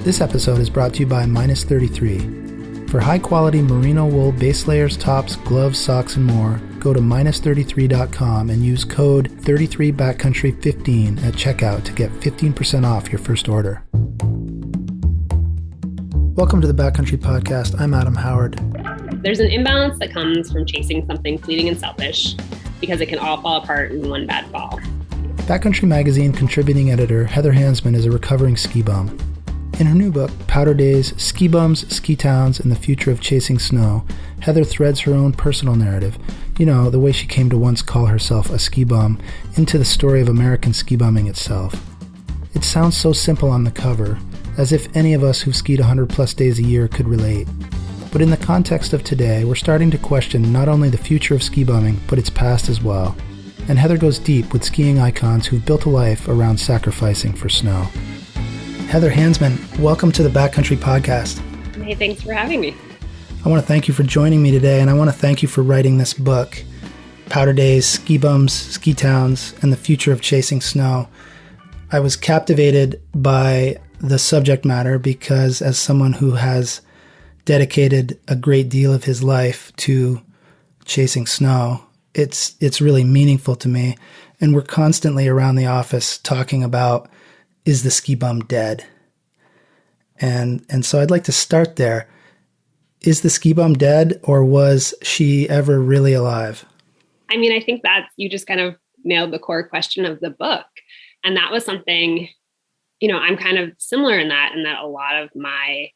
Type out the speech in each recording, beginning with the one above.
This episode is brought to you by Minus 33. For high-quality merino wool base layers, tops, gloves, socks, and more, go to minus33.com and use code 33backcountry15 at checkout to get 15% off your first order. Welcome to the Backcountry Podcast. I'm Adam Howard. There's an imbalance that comes from chasing something fleeting and selfish because it can all fall apart in one bad fall. Backcountry Magazine contributing editor Heather Hansman is a recovering ski bum. In her new book, Powder Days, Ski Bums, Ski Towns, and the Future of Chasing Snow, Heather threads her own personal narrative, the way she came to once call herself a ski bum, into the story of American ski bumming itself. It sounds so simple on the cover, as if any of us who've skied 100 plus days a year could relate. But in the context of today, we're starting to question not only the future of ski bumming, but its past as well. And Heather goes deep with skiing icons who've built a life around sacrificing for snow. Heather Hansman, welcome to the Backcountry Podcast. Hey, thanks for having me. I want to thank you for joining me today, and I want to thank you for writing this book, Powder Days, Ski Bums, Ski Towns, and the Future of Chasing Snow. I was captivated by the subject matter because as someone who has dedicated a great deal of his life to chasing snow, it's really meaningful to me. And we're constantly around the office talking about, is the ski bum dead? And so I'd like to start there. Is the ski bum dead, or was she ever really alive? I mean, I think that you just kind of nailed the core question of the book. And that was something, I'm kind of similar in that a lot of my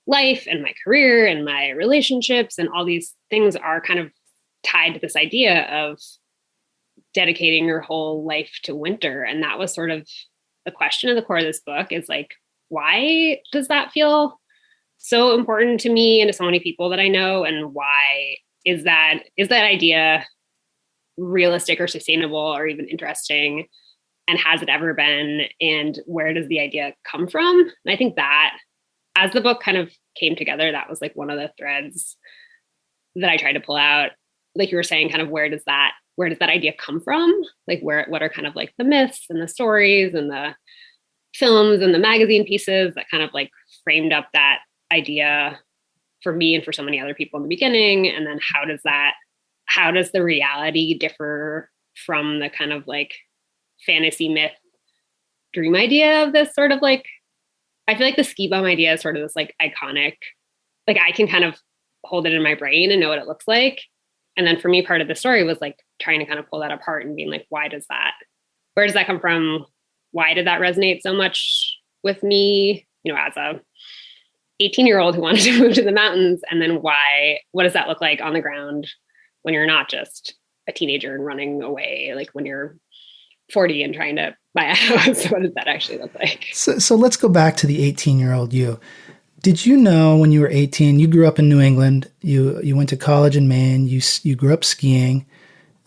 life and my career and my relationships and all these things are kind of tied to this idea of dedicating your whole life to winter. And that was sort of the question at the core of this book is like, why does that feel so important to me and to so many people that I know? And why is that idea realistic or sustainable or even interesting? And has it ever been? And where does the idea come from? And I think that as the book kind of came together, that was like one of the threads that I tried to pull out. Like you were saying, kind of where does that idea come from? Like what are kind of like the myths and the stories and the films and the magazine pieces that kind of like framed up that idea for me and for so many other people in the beginning? And then how does the reality differ from the kind of like fantasy myth dream idea of this sort of like, I feel like the ski bum idea is sort of this like iconic, like I can kind of hold it in my brain and know what it looks like. And then for me, part of the story was like trying to kind of pull that apart and being like, where does that come from? Why did that resonate so much with me, as a 18-year-old who wanted to move to the mountains? And then what does that look like on the ground when you're not just a teenager and running away, like when you're 40 and trying to buy a house? What does that actually look like? So let's go back to the 18-year-old you. Did you know when you were 18, you grew up in New England, you went to college in Maine, you grew up skiing.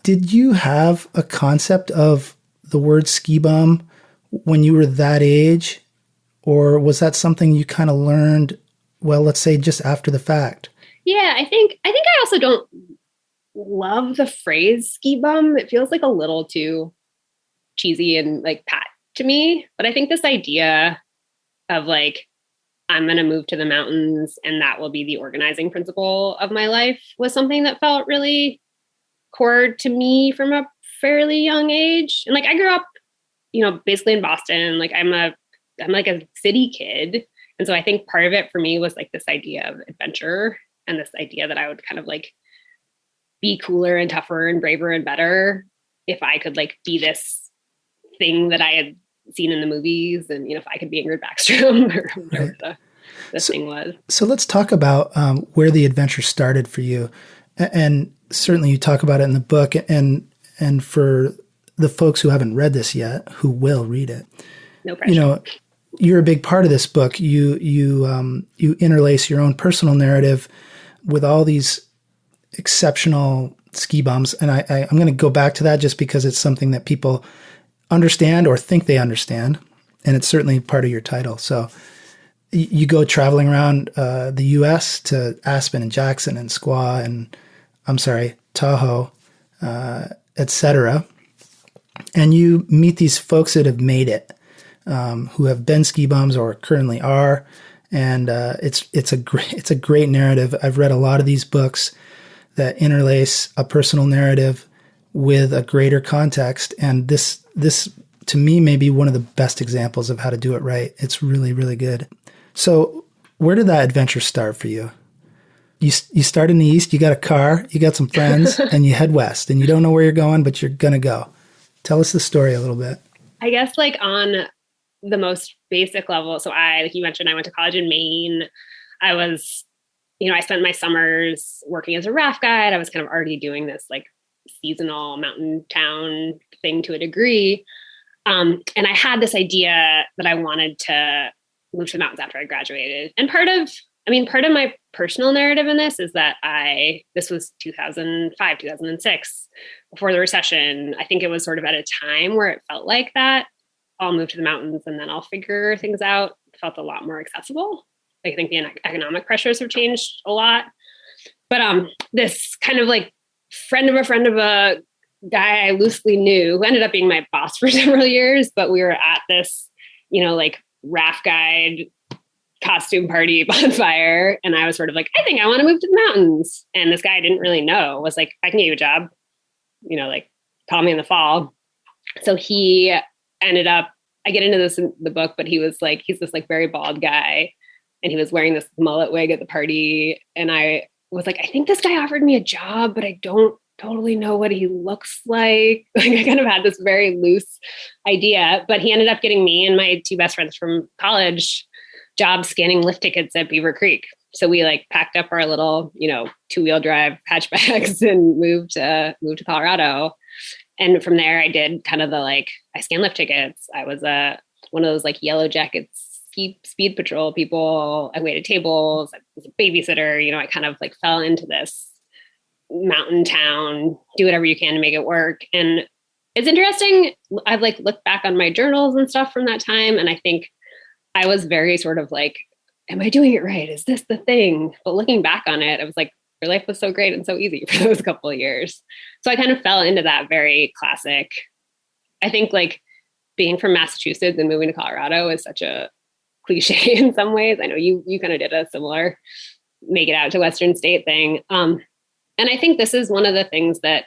Did you have a concept of the word ski bum when you were that age? Or was that something you kind of learned, well, let's say just after the fact? Yeah, I think I also don't love the phrase ski bum. It feels like a little too cheesy and like pat to me. But I think this idea of like, I'm going to move to the mountains and that will be the organizing principle of my life was something that felt really core to me from a fairly young age. And like, I grew up, basically in Boston. Like I'm like a city kid. And so I think part of it for me was like this idea of adventure and this idea that I would kind of like be cooler and tougher and braver and better if I could like be this thing that I had seen in the movies, and if I could be Ingrid Backstrom or whatever the thing was. So let's talk about where the adventure started for you, and certainly you talk about it in the book. And for the folks who haven't read this yet, who will read it, no pressure. You're a big part of this book. You interlace your own personal narrative with all these exceptional ski bums, and I'm going to go back to that just because it's something that people understand or think they understand, and it's certainly part of your title. So you go traveling around the U.S. to Aspen and Jackson and Tahoe, etc. And you meet these folks that have made it. who have been ski bums or currently are. And it's a great narrative. I've read a lot of these books that interlace a personal narrative with a greater context. And this to me may be one of the best examples of how to do it right. It's really, really good. So where did that adventure start for you? You start in the East, you got a car, you got some friends, and you head west, and you don't know where you're going, but you're going to go. Tell us the story a little bit. I guess like on the most basic level. So like you mentioned, I went to college in Maine. I was, I spent my summers working as a raft guide. I was kind of already doing this like seasonal mountain town thing to a degree. And I had this idea that I wanted to move to the mountains after I graduated. And part of my personal narrative in this is that this was 2005, 2006, before the recession. I think it was sort of at a time where it felt like that I'll move to the mountains and then I'll figure things out. It felt a lot more accessible. I think the economic pressures have changed a lot. But this kind of like friend of a guy I loosely knew, who ended up being my boss for several years, but we were at this, like raft guide costume party bonfire. And I was sort of like, I think I want to move to the mountains. And this guy I didn't really know was like, I can get you a job, like call me in the fall. So he ended up, I get into this in the book, but he was like, he's this like very bald guy and he was wearing this mullet wig at the party. And I was like, I think this guy offered me a job, but I don't totally know what he looks like. Like I kind of had this very loose idea, but he ended up getting me and my two best friends from college job scanning lift tickets at Beaver Creek. So we like packed up our little, 2-wheel drive hatchbacks and moved to Colorado. And from there I did kind of I scanned lift tickets. I was one of those like yellow jackets, speed patrol people. I waited tables. I was a babysitter. I kind of like fell into this mountain town, do whatever you can to make it work. And it's interesting. I've like looked back on my journals and stuff from that time. And I think I was very sort of like, am I doing it right? Is this the thing? But looking back on it, I was like, your life was so great and so easy for those couple of years. So I kind of fell into that very classic. I think like being from Massachusetts and moving to Colorado is such a cliche in some ways. I know you kind of did a similar make it out to Western state thing. And I think this is one of the things that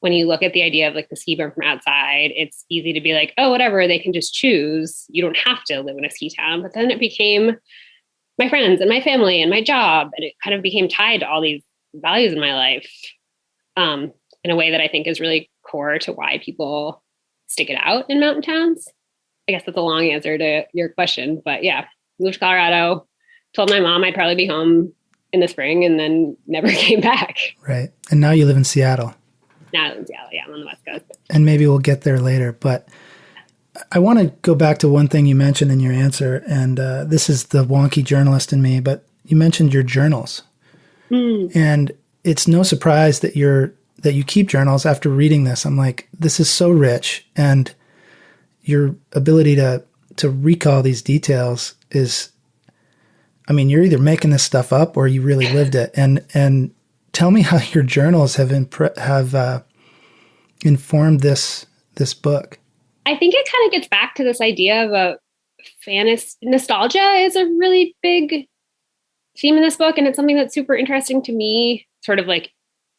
when you look at the idea of like the ski bum from outside, it's easy to be like, oh, whatever, they can just choose. You don't have to live in a ski town. But then it became my friends and my family and my job. And it kind of became tied to all these values in my life in a way that I think is really core to why people stick it out in mountain towns. I guess that's a long answer to your question. But yeah, moved to Colorado, told my mom I'd probably be home in the spring and then never came back. Right. And now you live in Seattle. Now I live in Seattle. Yeah, I'm on the West Coast. And maybe we'll get there later. But I want to go back to one thing you mentioned in your answer. And this is the wonky journalist in me, but you mentioned your journals. And it's no surprise that you keep journals. After reading this, I'm like, this is so rich. And your ability to recall these details is, I mean, you're either making this stuff up or you really lived it. And tell me how your journals have informed this book. I think it kind of gets back to this idea of a nostalgia is a really big theme in this book. And it's something that's super interesting to me, sort of like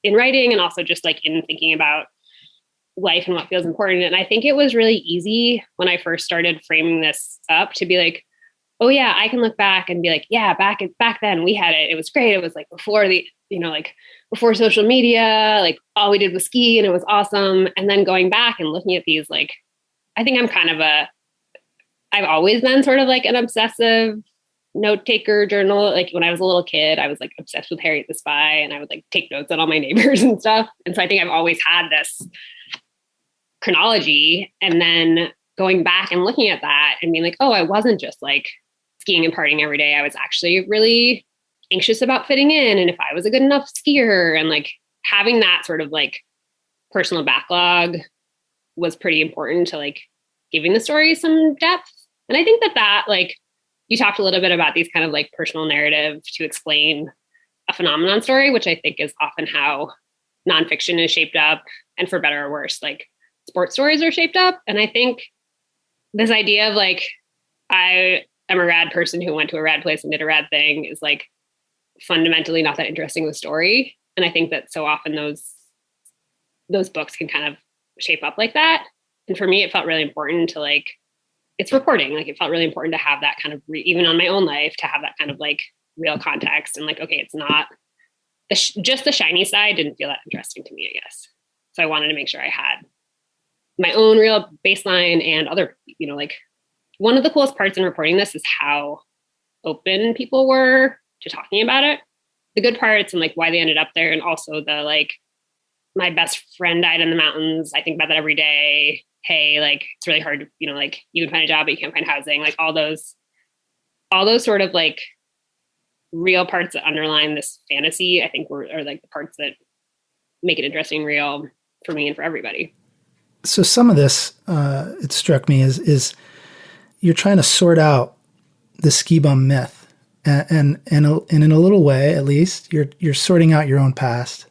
in writing and also just like in thinking about life and what feels important. And I think it was really easy when I first started framing this up to be like, oh yeah, I can look back and be like, yeah, back then we had it. It was great. It was like before before social media, like all we did was ski and it was awesome. And then going back and looking at these, like, I think I've always been sort of like an obsessive note taker journal. Like when I was a little kid, I was like obsessed with Harriet the Spy and I would like take notes on all my neighbors and stuff. And so I think I've always had this chronology, and then going back and looking at that and being like, oh, I wasn't just like skiing and partying every day. I was actually really anxious about fitting in and if I was a good enough skier, and like having that sort of like personal backlog was pretty important to like giving the story some depth. And I think that like you talked a little bit about these kind of like personal narrative to explain a phenomenon story, which I think is often how nonfiction is shaped up, and for better or worse, like sports stories are shaped up. And I think this idea of like, I am a rad person who went to a rad place and did a rad thing is like fundamentally not that interesting of a story. And I think that so often those books can kind of shape up like that. And for me, it felt really important to like, it's reporting. Like it felt really important to have that kind of, even on my own life, to have that kind of like real context and like, okay, it's not just the shiny side didn't feel that interesting to me, I guess. So I wanted to make sure I had my own real baseline and other, like one of the coolest parts in reporting this is how open people were to talking about it. The good parts and like why they ended up there. And also the like, my best friend died in the mountains. I think about that every day. Hey, like it's really hard to, like you can find a job, but you can't find housing. Like all those sort of like real parts that underline this fantasy, I think are like the parts that make it interesting, real for me and for everybody. So some of this, it struck me is you're trying to sort out the ski bum myth, and in a little way, at least, you're sorting out your own past.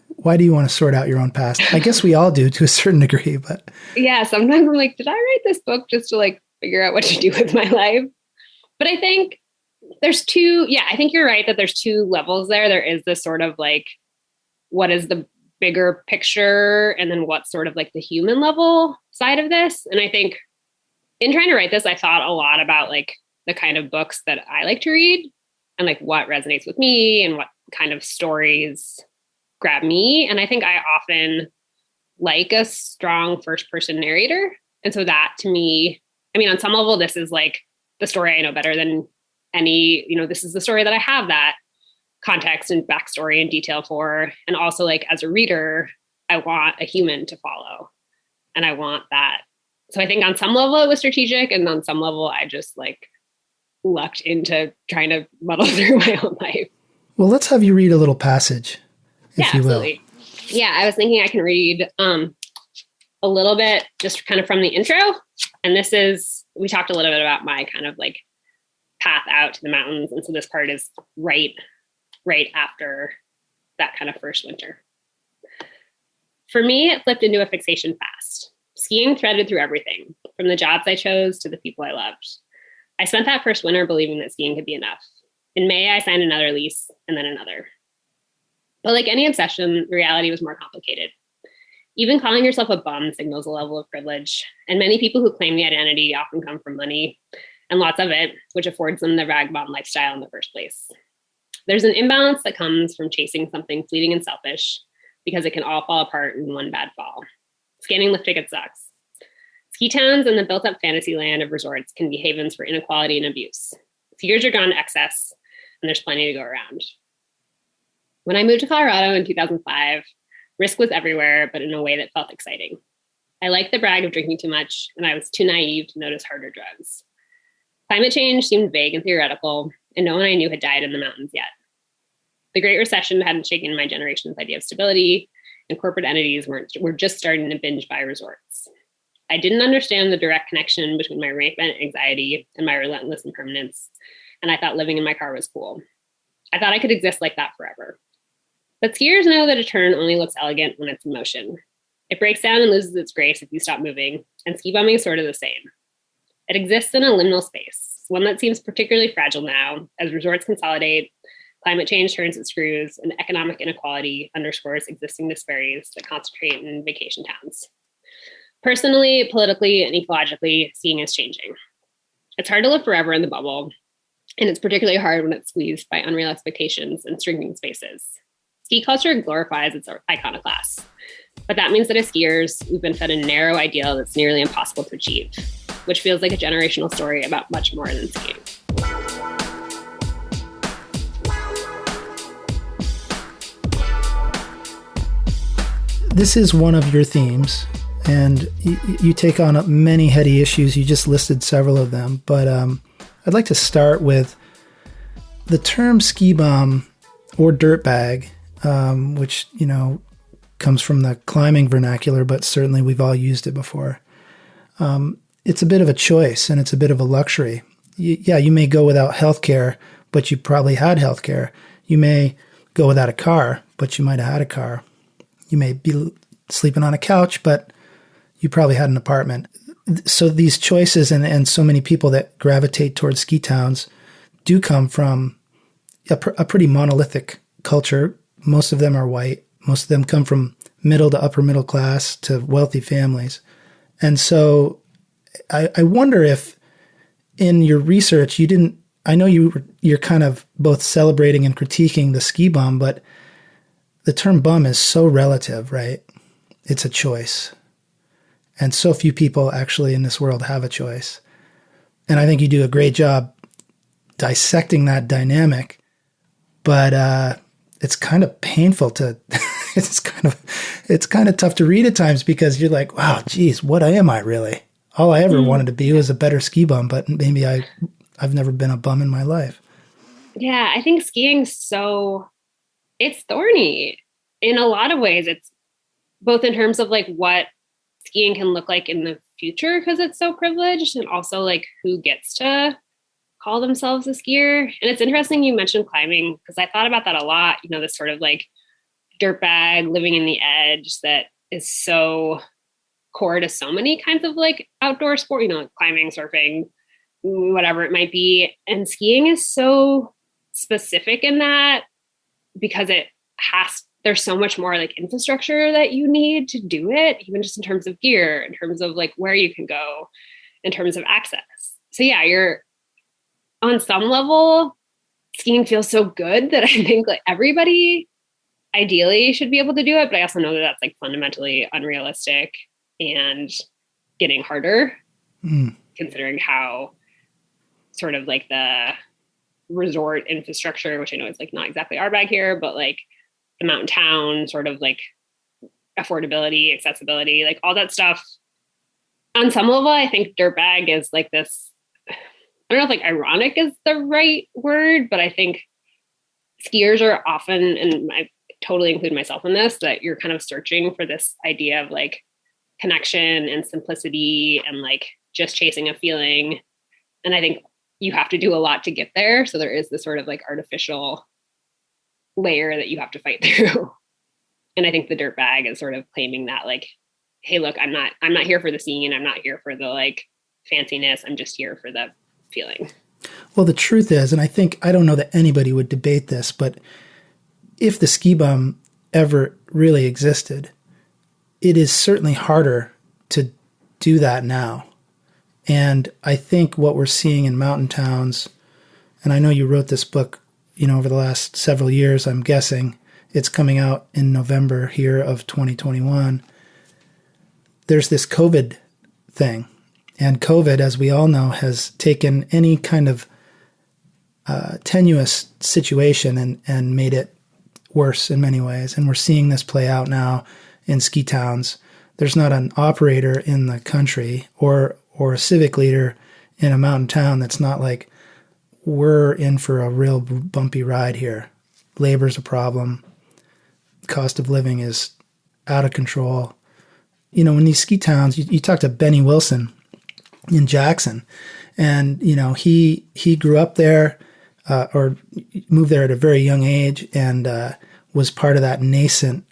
Why do you want to sort out your own past? I guess we all do to a certain degree, but yeah, sometimes I'm like, did I write this book just to like figure out what to do with my life? But I think there's I think you're right that there's two levels there. There is this sort of like, what is the bigger picture? And then what's sort of like the human level side of this? And I think in trying to write this, I thought a lot about like the kind of books that I like to read and like what resonates with me and what kind of stories grab me. And I think I often like a strong first person narrator. And so that to me, I mean, on some level, this is like the story I know better than any, this is the story that I have that context and backstory and detail for. And also like as a reader, I want a human to follow and I want that. So I think on some level it was strategic and on some level I just like lucked into trying to muddle through my own life. Well, let's have you read a little passage, if you will. Absolutely. Yeah, I was thinking I can read a little bit just kind of from the intro. And we talked a little bit about my kind of like path out to the mountains. And so this part is right after that kind of first winter. For me, it flipped into a fixation fast. Skiing threaded through everything, from the jobs I chose to the people I loved. I spent that first winter believing that skiing could be enough. In May, I signed another lease and then another. But like any obsession, the reality was more complicated. Even calling yourself a bum signals a level of privilege, and many people who claim the identity often come from money, and lots of it, which affords them the rag bottom lifestyle in the first place. There's an imbalance that comes from chasing something fleeting and selfish, because it can all fall apart in one bad fall. Scanning lift ticket sucks. Ski towns and the built-up fantasy land of resorts can be havens for inequality and abuse. Skiers are gone to excess, and there's plenty to go around. When I moved to Colorado in 2005, risk was everywhere, but in a way that felt exciting. I liked the brag of drinking too much, and I was too naive to notice harder drugs. Climate change seemed vague and theoretical, and no one I knew had died in the mountains yet. The Great Recession hadn't shaken my generation's idea of stability, and corporate entities were just starting to binge buy resorts. I didn't understand the direct connection between my rampant anxiety and my relentless impermanence, and I thought living in my car was cool. I thought I could exist like that forever. But skiers know that a turn only looks elegant when it's in motion. It breaks down and loses its grace if you stop moving, and ski bumming is sort of the same. It exists in a liminal space, one that seems particularly fragile now, as resorts consolidate, climate change turns its screws, and economic inequality underscores existing disparities that concentrate in vacation towns. Personally, politically, and ecologically, skiing is changing. It's hard to live forever in the bubble, and it's particularly hard when it's squeezed by unreal expectations and shrinking spaces. Ski culture glorifies its iconoclasts, but that means that as skiers, we've been fed a narrow ideal that's nearly impossible to achieve, which feels like a generational story about much more than skiing. This is one of your themes, and you take on many heady issues. You just listed several of them, but I'd like to start with the term ski bum or dirtbag, which, comes from the climbing vernacular, but certainly we've all used it before. It's a bit of a choice and it's a bit of a luxury. You may go without healthcare, but you probably had healthcare. You may go without a car, but you might have had a car. You may be sleeping on a couch, but you probably had an apartment. so these choices and so many people that gravitate towards ski towns do come from a pretty monolithic culture. Most of them are white. Most of them come from middle to upper middle class to wealthy families. And so I wonder if in your research, I know you're kind of both celebrating and critiquing the ski bum, but the term bum is so relative, right? It's a choice. And so few people actually in this world have a choice. And I think you do a great job dissecting that dynamic, but it's kind of painful to, it's kind of tough to read at times because you're like, wow, geez, what am I really? All I ever wanted to be was a better ski bum, but maybe I've never been a bum in my life. Yeah, I think skiing's it's thorny in a lot of ways. It's both in terms of like what skiing can look like in the future because it's so privileged, and also like who gets to call themselves a skier. And it's interesting you mentioned climbing because I thought about that a lot, this sort of like dirtbag living in the edge that is so core to so many kinds of like outdoor sport, like climbing, surfing, whatever it might be. And skiing is so specific in that because there's so much more like infrastructure that you need to do it, even just in terms of gear, in terms of like where you can go, in terms of access. So yeah, you're on some level, skiing feels so good that I think like everybody ideally should be able to do it. But I also know that that's like fundamentally unrealistic and getting harder, considering how sort of like the resort infrastructure, which I know is like not exactly our bag here, but like the mountain town sort of like affordability, accessibility, like all that stuff. On some level, I think dirtbag is like this, I don't know if like ironic is the right word, but I think skiers are often, and I totally include myself in this, that you're kind of searching for this idea of like connection and simplicity and like just chasing a feeling. And I think you have to do a lot to get there. So there is this sort of like artificial layer that you have to fight through. And I think the dirtbag is sort of claiming that like, hey, look, I'm not here for the scene. I'm not here for the like fanciness. I'm just here for the feeling. Well, the truth is, and I don't know that anybody would debate this, but if the ski bum ever really existed, it is certainly harder to do that now. And I think what we're seeing in mountain towns, and I know you wrote this book, over the last several years, I'm guessing it's coming out in November here of 2021. There's this COVID thing. And COVID, as we all know, has taken any kind of tenuous situation and made it worse in many ways. And we're seeing this play out now in ski towns. There's not an operator in the country or a civic leader in a mountain town that's not like, we're in for a real bumpy ride here. Labor's a problem. Cost of living is out of control. In these ski towns, you talk to Benny Wilson in Jackson, and, he grew up there or moved there at a very young age and was part of that nascent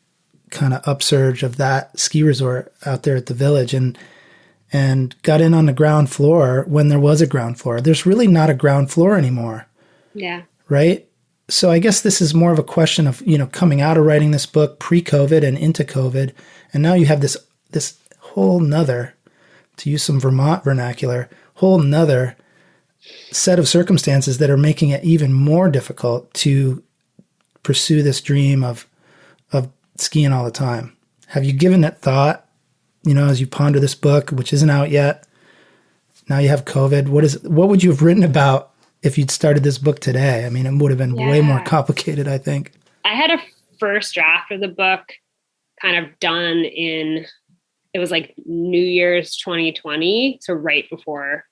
kind of upsurge of that ski resort out there at the Village and got in on the ground floor when there was a ground floor. There's really not a ground floor anymore. Yeah. Right? So I guess this is more of a question of, coming out of writing this book pre-COVID and into COVID. And now you have this whole nother, to use some Vermont vernacular, whole nother set of circumstances that are making it even more difficult to pursue this dream of skiing all the time. Have you given it thought? As you ponder this book, which isn't out yet, now you have COVID. What would you have written about if you'd started this book today? I mean, it would have been way more complicated, I think. I had a first draft of the book kind of done it was like New Year's 2020. So right before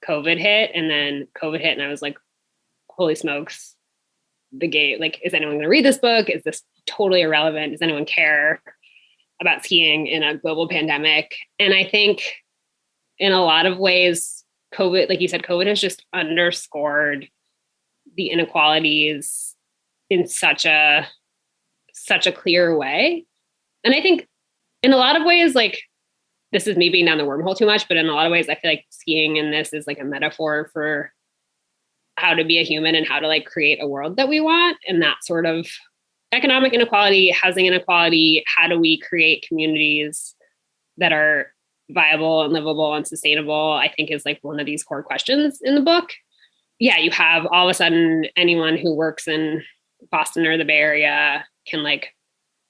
COVID hit, and then COVID hit and I was like, holy smokes, like, is anyone going to read this book? Is this totally irrelevant? Does anyone care about skiing in a global pandemic? And I think in a lot of ways, COVID, like you said, COVID has just underscored the inequalities in such a clear way. And I think in a lot of ways, like this is me being down the wormhole too much, but in a lot of ways, I feel like skiing in this is like a metaphor for how to be a human and how to like create a world that we want. And that sort of economic inequality, housing inequality, how do we create communities that are viable and livable and sustainable, I think is like one of these core questions in the book. Yeah, you have all of a sudden anyone who works in Boston or the Bay Area can like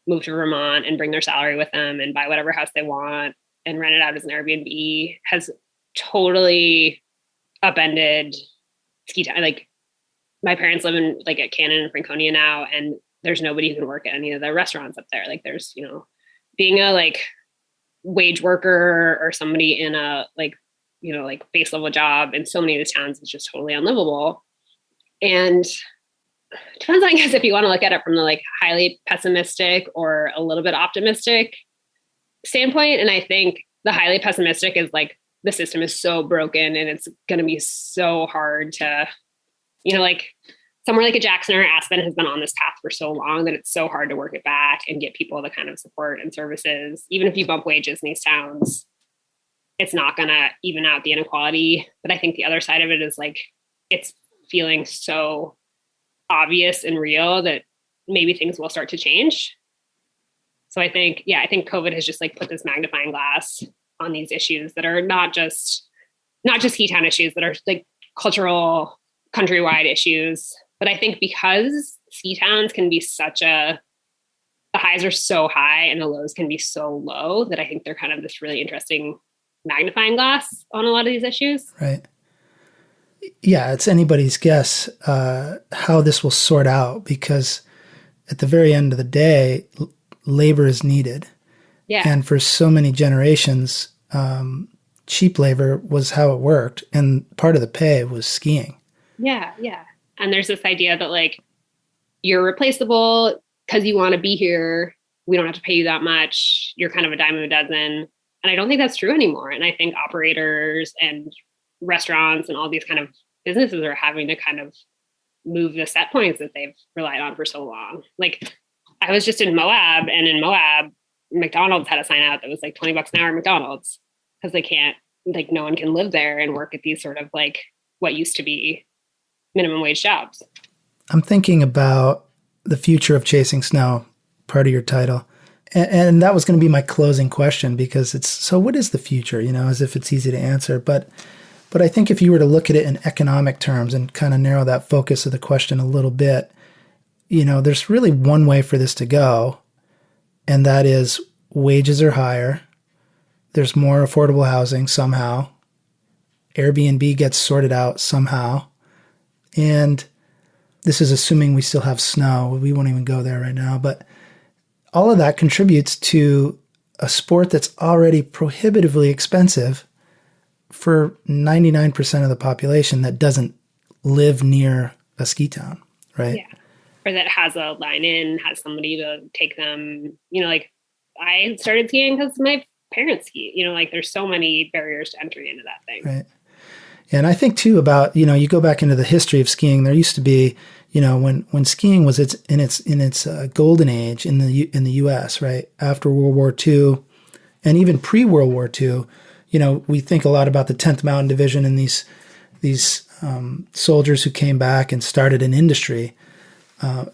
move to Vermont and bring their salary with them and buy whatever house they want and rent it out as an Airbnb, has totally upended ski town. Like my parents live in like at Cannon and Franconia now, and there's nobody who can work at any of the restaurants up there. Like there's, you know, being a like wage worker or somebody in a like, you know, like base level job in so many of the towns is just totally unlivable. And it depends, I guess, if you want to look at it from the like highly pessimistic or a little bit optimistic standpoint. And I think the highly pessimistic is like the system is so broken and it's going to be so hard to, you know, like somewhere like a Jackson or Aspen has been on this path for so long that it's so hard to work it back and get people the kind of support and services. Even if you bump wages in these towns, it's not going to even out the inequality. But I think the other side of it is like, it's feeling so obvious and real that maybe things will start to change. So I think COVID has just like put this magnifying glass on these issues that are not just ski town issues, that are like cultural, countrywide issues. But I think because ski towns can be the highs are so high and the lows can be so low, that I think they're kind of this really interesting magnifying glass on a lot of these issues. Right. Yeah, it's anybody's guess how this will sort out, because at the very end of the day, labor is needed. Yeah. And for so many generations, cheap labor was how it worked. And part of the pay was skiing. Yeah, yeah. And there's this idea that like you're replaceable because you want to be here. We don't have to pay you that much. You're kind of a dime a dozen. And I don't think that's true anymore. And I think operators and restaurants and all these kind of businesses are having to kind of move the set points that they've relied on for so long. Like I was just in Moab, and in Moab, McDonald's had a sign out that was like $20 an hour at McDonald's, because they can't, like no one can live there and work at these sort of like what used to be minimum wage jobs. I'm thinking about the future of chasing snow, part of your title. And that was going to be my closing question, because it's, so what is the future, you know, as if it's easy to answer. But I think if you were to look at it in economic terms and kind of narrow that focus of the question a little bit, you know, there's really one way for this to go. And that is wages are higher. There's more affordable housing somehow. Airbnb gets sorted out somehow. And this is assuming we still have snow. We won't even go there right now. But all of that contributes to a sport that's already prohibitively expensive for 99% of the population that doesn't live near a ski town, right? Yeah. Or that has a line in, has somebody to take them, you know, like I started skiing because my parents ski, you know, like there's so many barriers to entry into that thing. Right. And I think too about, you know, you go back into the history of skiing, there used to be, you know, when skiing was in its golden age in the U.S., right? After World War II and even pre-World War II, you know, we think a lot about the 10th Mountain Division and these soldiers who came back and started an industry.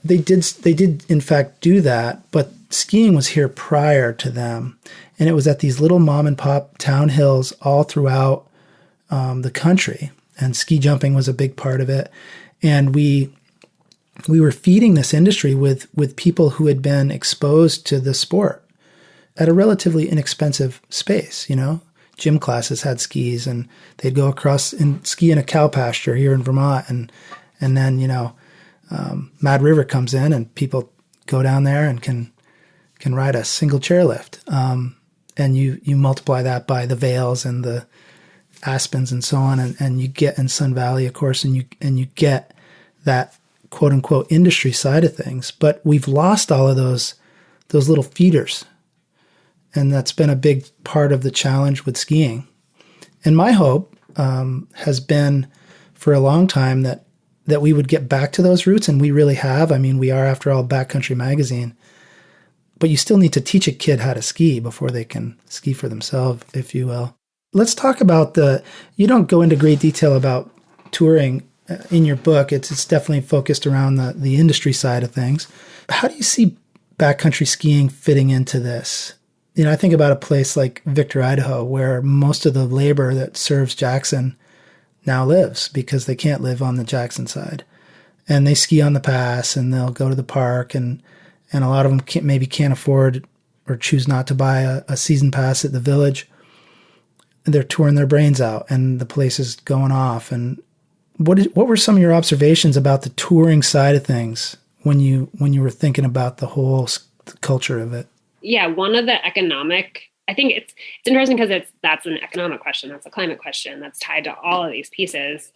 They did in fact do that, but skiing was here prior to them, and it was at these little mom and pop town hills all throughout the country, and ski jumping was a big part of it. And we were feeding this industry with people who had been exposed to the sport at a relatively inexpensive space. You know, gym classes had skis, and they'd go across and ski in a cow pasture here in Vermont, and then, you know, Mad River comes in and people go down there and can ride a single chairlift. And you multiply that by the Vales and the Aspens and so on, and you get in Sun Valley, of course, and you get that quote unquote industry side of things. But we've lost all of those little feeders. And that's been a big part of the challenge with skiing. And my hope has been for a long time that we would get back to those roots, and we really have. I mean, we are, after all, Backcountry magazine. but you still need to teach a kid how to ski before they can ski for themselves, if you will. Let's talk about you don't go into great detail about touring in your book. It's definitely focused around the industry side of things. How do you see backcountry skiing fitting into this? I think about a place like Victor, Idaho, where most of the labor that serves Jackson now lives because they can't live on the Jackson side. And they ski on the pass and they'll go to the park, and a lot of them can't afford or choose not to buy a season pass at the village. And they're touring their brains out and the place is going off. And what were some of your observations about the touring side of things when you were thinking about the whole culture of it? Yeah, one of the I think it's interesting because that's an economic question, that's a climate question, that's tied to all of these pieces.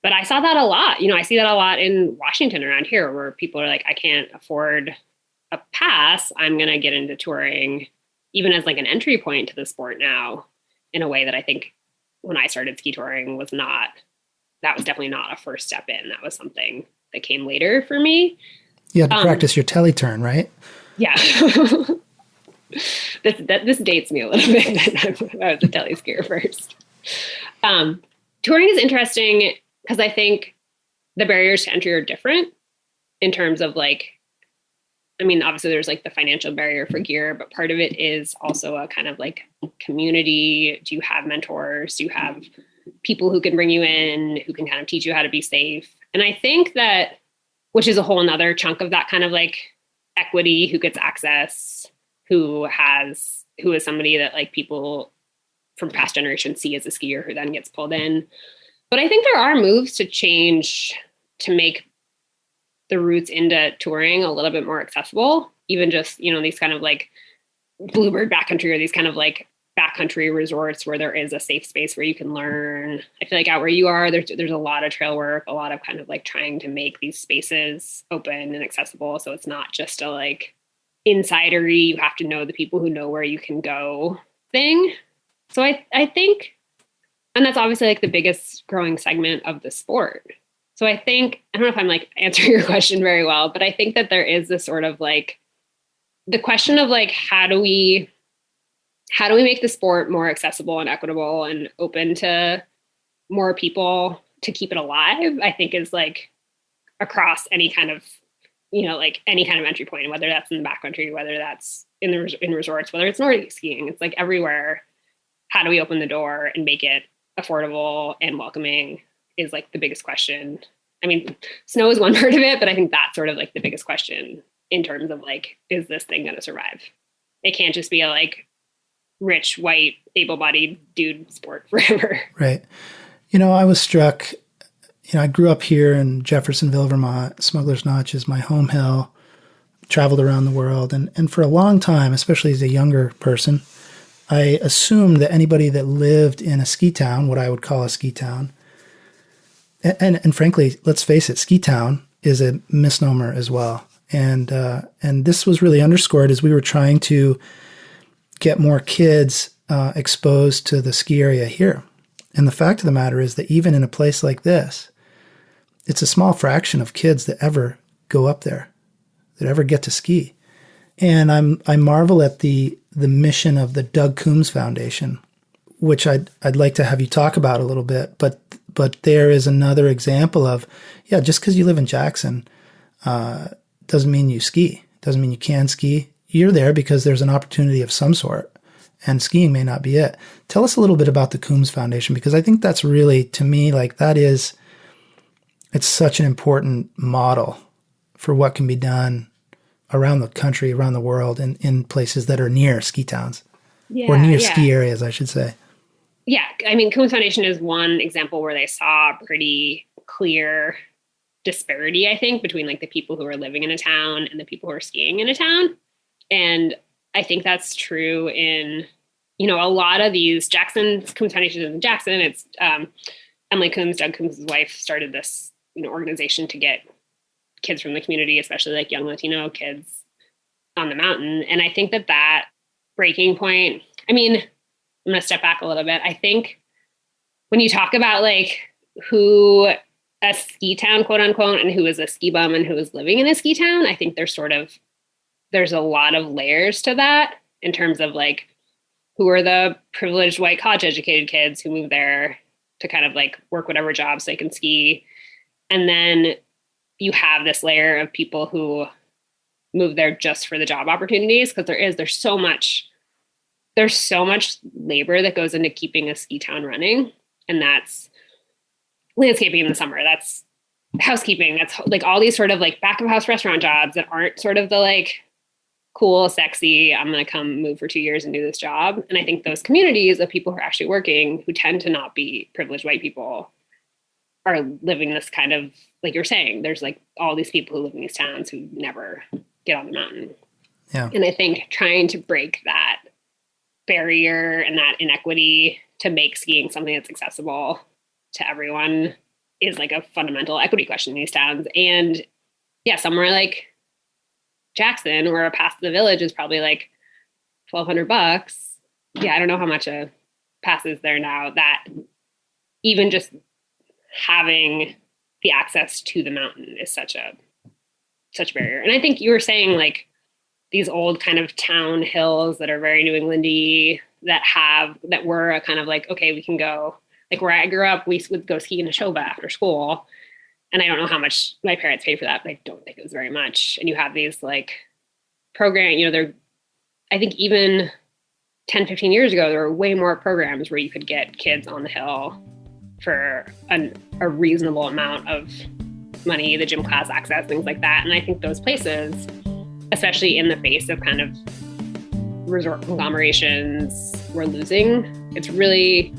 But I saw that a lot. I see that a lot in Washington around here, where people are like, I can't afford a pass. I'm going to get into touring, even as like an entry point to the sport now, in a way that I think when I started ski touring was definitely not a first step in. That was something that came later for me. You had to practice your telly turn, right? Yeah. This dates me a little bit. I was a telly skier first. Touring is interesting because I think the barriers to entry are different in terms of obviously there's like the financial barrier for gear, but part of it is also a kind of like community. Do you have mentors? Do you have people who can bring you in, who can kind of teach you how to be safe? And I think that, which is a whole nother chunk of that kind of like equity, who gets access, who is somebody that like people from past generations see as a skier who then gets pulled in. But I think there are moves to change to make the routes into touring a little bit more accessible, even just, these kind of like bluebird backcountry or these kind of like backcountry resorts where there is a safe space where you can learn. I feel like out where you are, there's a lot of trail work, a lot of kind of like trying to make these spaces open and accessible. So it's not just a like insidery, you have to know the people who know where you can go thing. So I think, and that's obviously like the biggest growing segment of the sport. So I think, I don't know if I'm like answering your question very well, but I think that there is this sort of like the question of like, how do we make the sport more accessible and equitable and open to more people to keep it alive, I think is like across any kind of, like any kind of entry point, whether that's in the backcountry, whether that's in resorts, whether it's Nordic skiing, it's like everywhere. How do we open the door and make it affordable and welcoming is like the biggest question. I mean, snow is one part of it, but I think that's sort of like the biggest question in terms of like, is this thing going to survive? It can't just be a like rich, white, able-bodied dude sport forever. Right. I was struck, I grew up here in Jeffersonville, Vermont. Smuggler's Notch is my home hill, traveled around the world. And for a long time, especially as a younger person, I assumed that anybody that lived in a ski town, what I would call a ski town, and frankly, let's face it, ski town is a misnomer as well. And this was really underscored as we were trying to get more kids exposed to the ski area here. And the fact of the matter is that even in a place like this, it's a small fraction of kids that ever go up there, that ever get to ski. And I marvel at the mission of the Coombs Foundation, which I'd like to have you talk about a little bit. But there is another example of, just because you live in Jackson doesn't mean you ski, doesn't mean you can ski. You're there because there's an opportunity of some sort, and skiing may not be it. Tell us a little bit about the Coombs Foundation, because I think that's really, to me, like it's such an important model for what can be done around the country, around the world, and in places that are near ski towns or near ski areas, I should say. Yeah. I mean, Coombs Foundation is one example where they saw a pretty clear disparity, I think, between like the people who are living in a town and the people who are skiing in a town. And I think that's true in, a lot of these Coombs Foundation is in Jackson. It's Emily Coombs, Doug Coombs' wife, started this, organization to get kids from the community, especially like young Latino kids, on the mountain. And I think that breaking point, I mean, I'm going to step back a little bit. I think when you talk about like who a ski town, quote unquote, and who is a ski bum and who is living in a ski town, I think they're sort of there's a lot of layers to that in terms of like, who are the privileged white college educated kids who move there to kind of like work whatever jobs they can ski. And then you have this layer of people who move there just for the job opportunities, because there's so much labor that goes into keeping a ski town running. And that's landscaping in the summer, that's housekeeping, that's like all these sort of like back of house restaurant jobs that aren't sort of the like cool, sexy, I'm going to come move for 2 years and do this job. And I think those communities of people who are actually working, who tend to not be privileged white people, are living this kind of, like you're saying, there's like all these people who live in these towns who never get on the mountain. Yeah. And I think trying to break that barrier and that inequity to make skiing something that's accessible to everyone is like a fundamental equity question in these towns. And yeah, somewhere like Jackson, where a pass to the village is probably like $1,200. Yeah, I don't know how much a pass is there now, that even just having the access to the mountain is such a barrier. And I think you were saying like these old kind of town hills that are very New Englandy, that were a kind of like, okay, we can go, like where I grew up, we would go ski in Neshoba after school. And I don't know how much my parents paid for that, but I don't think it was very much. And you have these like program, I think even 10, 15 years ago, there were way more programs where you could get kids on the hill for a reasonable amount of money, the gym class access, things like that. And I think those places, especially in the face of kind of resort conglomerations, we're losing. It's really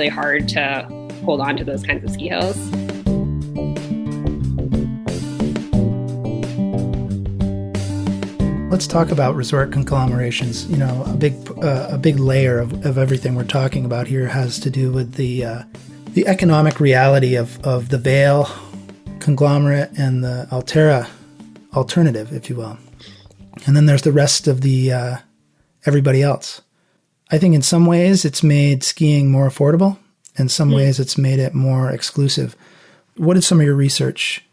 hard to hold on to those kinds of ski hills. Let's talk about resort conglomerations. A big layer of everything we're talking about here has to do with the economic reality of the Vail conglomerate and the Altera alternative, if you will. And then there's the rest of the everybody else. I think in some ways it's made skiing more affordable. In some ways it's made it more exclusive. What did some of your research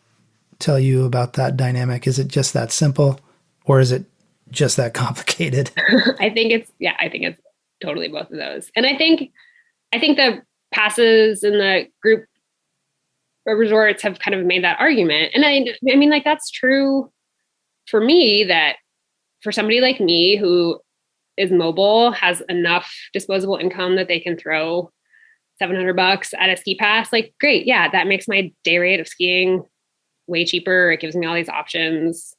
tell you about that dynamic? Is it just that simple, or is it just that complicated? I think it's totally both of those. And I think the passes and the group resorts have kind of made that argument. And I mean, like, that's true for me, that for somebody like me who is mobile, has enough disposable income that they can throw $700 at a ski pass, like, great. Yeah, that makes my day rate of skiing way cheaper. It gives me all these options.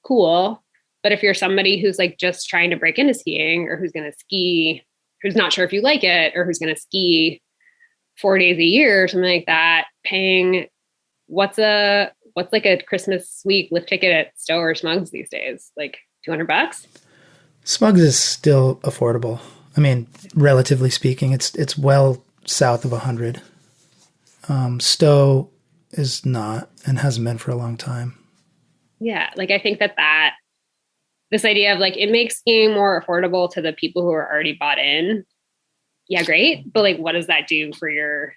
Cool. But if you're somebody who's like just trying to break into skiing, or who's going to ski, who's not sure if you like it, or who's going to ski 4 days a year or something like that, paying what's like a Christmas week lift ticket at Stowe or Smugs these days, like $200? Smugs is still affordable. I mean, relatively speaking, it's well south of 100. Stowe is not, and hasn't been for a long time. Yeah, like I think that this idea of like, it makes skiing more affordable to the people who are already bought in. Yeah, great. But like, what does that do for your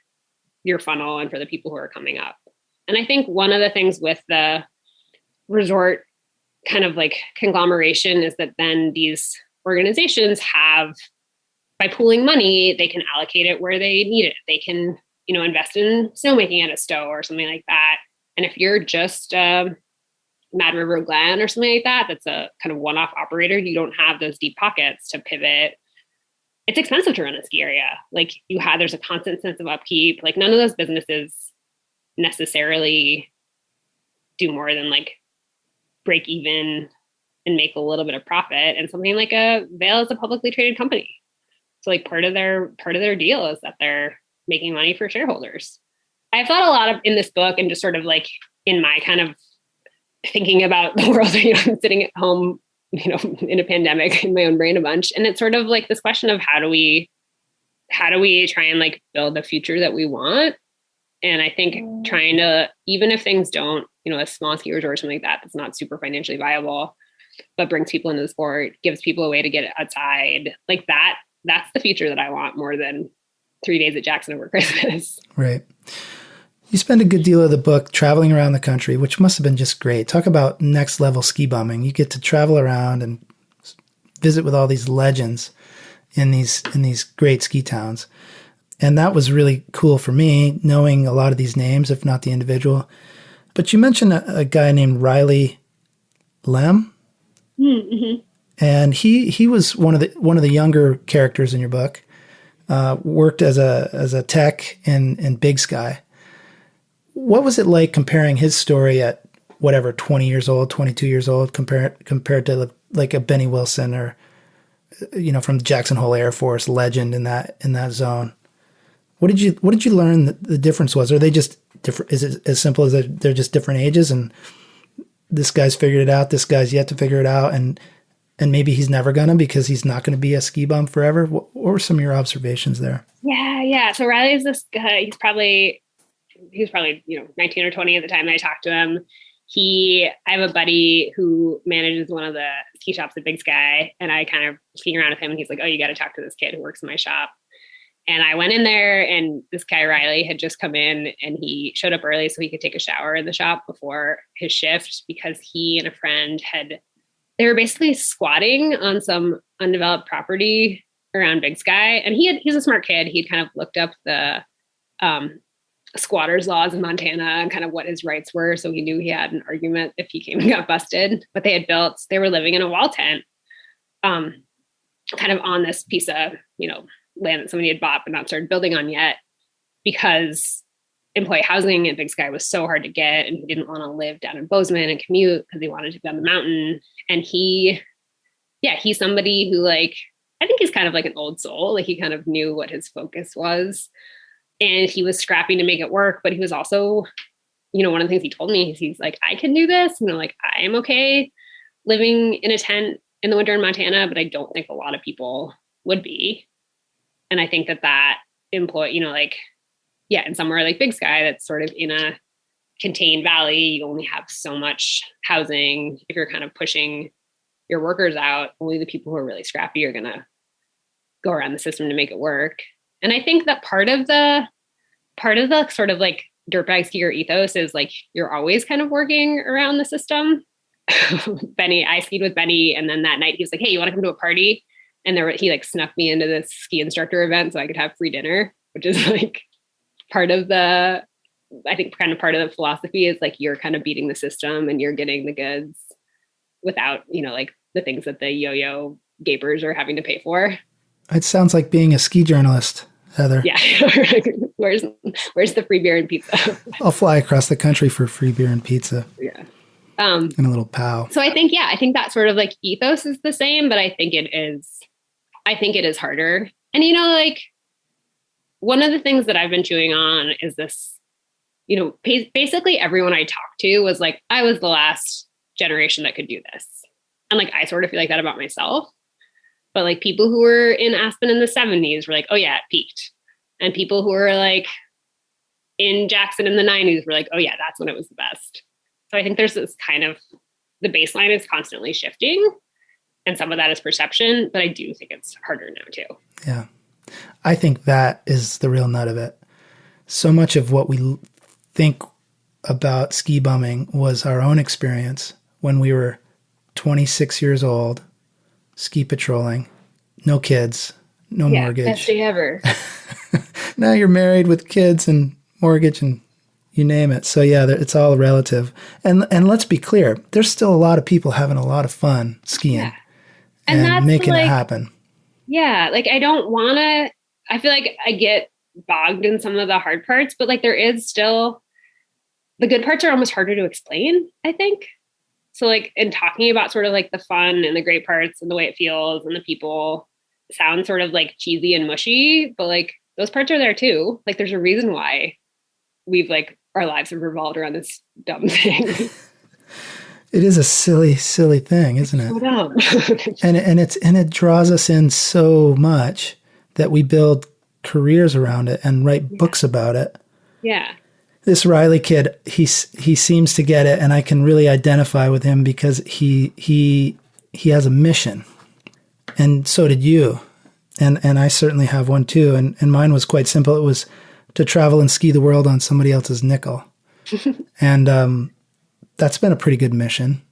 funnel and for the people who are coming up? And I think one of the things with the resort kind of like conglomeration is that then these organizations have, by pooling money, they can allocate it where they need it. They can, invest in snowmaking at a Stowe or something like that. And if you're just Mad River Glen or something like that, that's a kind of one-off operator, you don't have those deep pockets to pivot. It's expensive to run a ski area. Like there's a constant sense of upkeep. Like none of those businesses necessarily do more than like break even and make a little bit of profit. And something like a Vail is a publicly traded company. So like part of their deal is that they're making money for shareholders. I've thought a lot of in this book, and just sort of like in my kind of thinking about the world, I'm sitting at home, in a pandemic in my own brain a bunch. And it's sort of like this question of how do we try and like build the future that we want? And I think trying to, even if things don't, a small ski resort or something like that, that's not super financially viable, but brings people into the sport, gives people a way to get outside, like that's the future that I want more than 3 days at Jackson over Christmas. Right. You spend a good deal of the book traveling around the country, which must have been just great. Talk about next level ski bumming. You get to travel around and visit with all these legends in these great ski towns. And that was really cool for me, knowing a lot of these names, if not the individual. But you mentioned a guy named Riley Lem. Mm-hmm. And he was one of the younger characters in your book. Worked as a tech in Big Sky. What was it like comparing his story at whatever 20 years old, 22 years old, compared to like a Benny Wilson or from the Jackson Hole Air Force legend in that zone? What did you learn that the difference was? Are they just different? Is it as simple as they're just different ages and this guy's figured it out, this guy's yet to figure it out, and maybe he's never gonna because he's not gonna be a ski bum forever? What were some of your observations there? Yeah. So Riley is this guy. He was probably 19 or 20 at the time that I talked to him. I have a buddy who manages one of the ski shops at Big Sky, and I kind of skiing around with him, and he's like, "Oh, you got to talk to this kid who works in my shop." And I went in there, and this guy Riley had just come in, and he showed up early so he could take a shower in the shop before his shift because he and a friend they were basically squatting on some undeveloped property around Big Sky. And he's a smart kid. He'd kind of looked up the squatters laws in Montana and kind of what his rights were. So he knew he had an argument if he came and got busted. But they were living in a wall tent, kind of on this piece of, land that somebody had bought but not started building on yet, because employee housing at Big Sky was so hard to get, and he didn't want to live down in Bozeman and commute because he wanted to be on the mountain. And he's somebody who, like, I think he's kind of like an old soul. Like, he kind of knew what his focus was, and he was scrapping to make it work. But he was also, one of the things he told me is he's like, I can do this. Like, I am okay living in a tent in the winter in Montana, but I don't think a lot of people would be. And I think that employee, in somewhere like Big Sky, that's sort of in a contained valley, you only have so much housing. If you're kind of pushing your workers out, only the people who are really scrappy are going to go around the system to make it work. And I think that part of the sort of like dirtbag skier ethos is like, you're always kind of working around the system. I skied with Benny, and then that night he was like, "Hey, you want to come to a party?" And he like snuck me into this ski instructor event so I could have free dinner, which is like part of the philosophy is like, you're kind of beating the system and you're getting the goods without, like the things that the yo-yo gapers are having to pay for. It sounds like being a ski journalist, Heather. Yeah. Where's the free beer and pizza? I'll fly across the country for free beer and pizza. Yeah. And a little pow. So I think that sort of like ethos is the same, but I think it is harder. And, like, one of the things that I've been chewing on is this, basically everyone I talked to was like, I was the last generation that could do this. And like, I sort of feel like that about myself, but like people who were in Aspen in the 70s were like, oh yeah, it peaked. And people who were like in Jackson in the 90s were like, oh yeah, that's when it was the best. So I think there's this kind of, the baseline is constantly shifting, and some of that is perception, but I do think it's harder now too. Yeah. I think that is the real nut of it. So much of what we think about ski bumming was our own experience when we were 26 years old, ski patrolling, no kids, no mortgage. Best day ever. Now you're married with kids and mortgage and you name it. So yeah, it's all relative. And let's be clear, there's still a lot of people having a lot of fun skiing and making it happen. Yeah. Like, I feel like I get bogged in some of the hard parts, but like there is still, the good parts are almost harder to explain, I think. So like in talking about sort of like the fun and the great parts and the way it feels and the people sound sort of like cheesy and mushy, but like those parts are there too. Like there's a reason why we've like, our lives have revolved around this dumb thing. It is a silly, silly thing, isn't it? So dumb. and it draws us in so much that we build careers around it and write books about it. Yeah. This Riley kid, he seems to get it, and I can really identify with him because he has a mission, and so did you, and I certainly have one too. And mine was quite simple. It was to travel and ski the world on somebody else's nickel. And that's been a pretty good mission.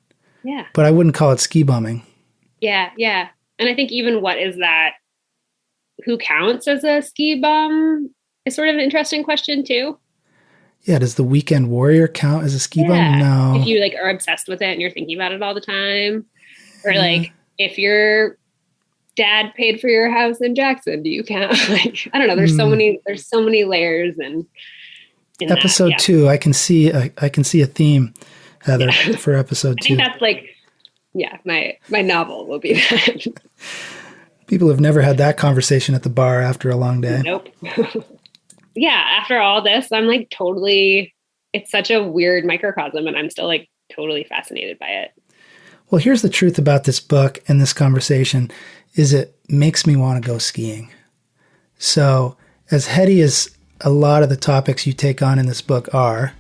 Yeah. But I wouldn't call it ski bumming. Yeah. Yeah. And I think even what is that? Who counts as a ski bum is sort of an interesting question too. Yeah. Does the weekend warrior count as a ski bum? No. If you like are obsessed with it and you're thinking about it all the time, or like if your dad paid for your house in Jackson, do you count? Like, I don't know. There's so many layers. And in episode 2, I can see a theme, Heather, for episode 2. I think that's like, my novel will be that. People have never had that conversation at the bar after a long day. Nope. Yeah. After all this, I'm like it's such a weird microcosm, and I'm still like totally fascinated by it. Well, here's the truth about this book and this conversation is it makes me want to go skiing. So as heady as a lot of the topics you take on in this book are,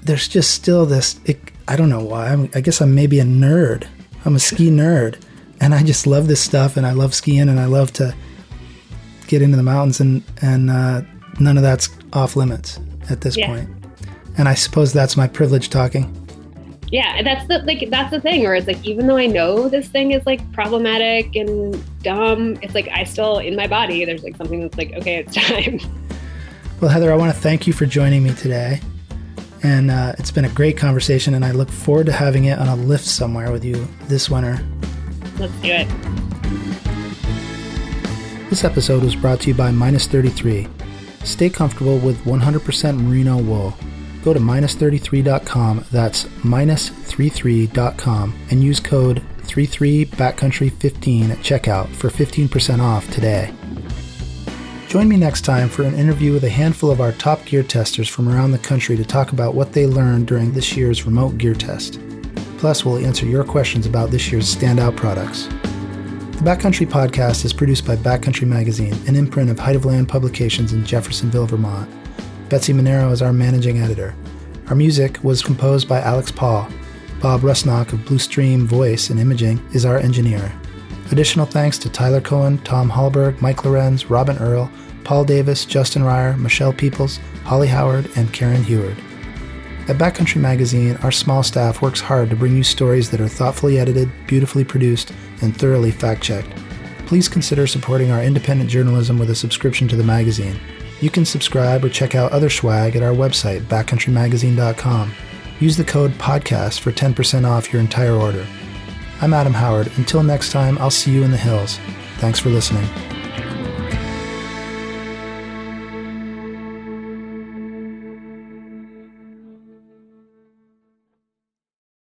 there's just still this, I don't know why. I guess I'm maybe a nerd. I'm a ski nerd, and I just love this stuff, and I love skiing, and I love to get into the mountains, and none of that's off limits at this point. And I suppose that's my privilege talking. Yeah, that's the thing where it's like, even though I know this thing is like problematic and dumb, it's like I still, in my body, there's like something that's like, okay, it's time. Well, Heather, I want to thank you for joining me today. And it's been a great conversation, and I look forward to having it on a lift somewhere with you this winter. Let's do it. This episode was brought to you by Minus 33. Stay comfortable with 100% merino wool. Go to minus33.com, that's minus33.com, and use code 33backcountry15 at checkout for 15% off today. Join me next time for an interview with a handful of our top gear testers from around the country to talk about what they learned during this year's remote gear test. Plus, we'll answer your questions about this year's standout products. The Backcountry podcast is produced by Backcountry Magazine, an imprint of Height of Land Publications in Jeffersonville, Vermont. Betsy Monero is our managing editor. Our music was composed by Alex Paul. Bob Rusnock of Blue Stream Voice and Imaging is our engineer. Additional thanks to Tyler Cohen, Tom Hallberg, Mike Lorenz, Robin Earl, Paul Davis, Justin Ryer, Michelle Peoples, Holly Howard, and Karen Heward. At Backcountry Magazine, our small staff works hard to bring you stories that are thoughtfully edited, beautifully produced, and thoroughly fact-checked. Please consider supporting our independent journalism with a subscription to the magazine. You can subscribe or check out other swag at our website, backcountrymagazine.com. Use the code PODCAST for 10% off your entire order. I'm Adam Howard. Until next time, I'll see you in the hills. Thanks for listening.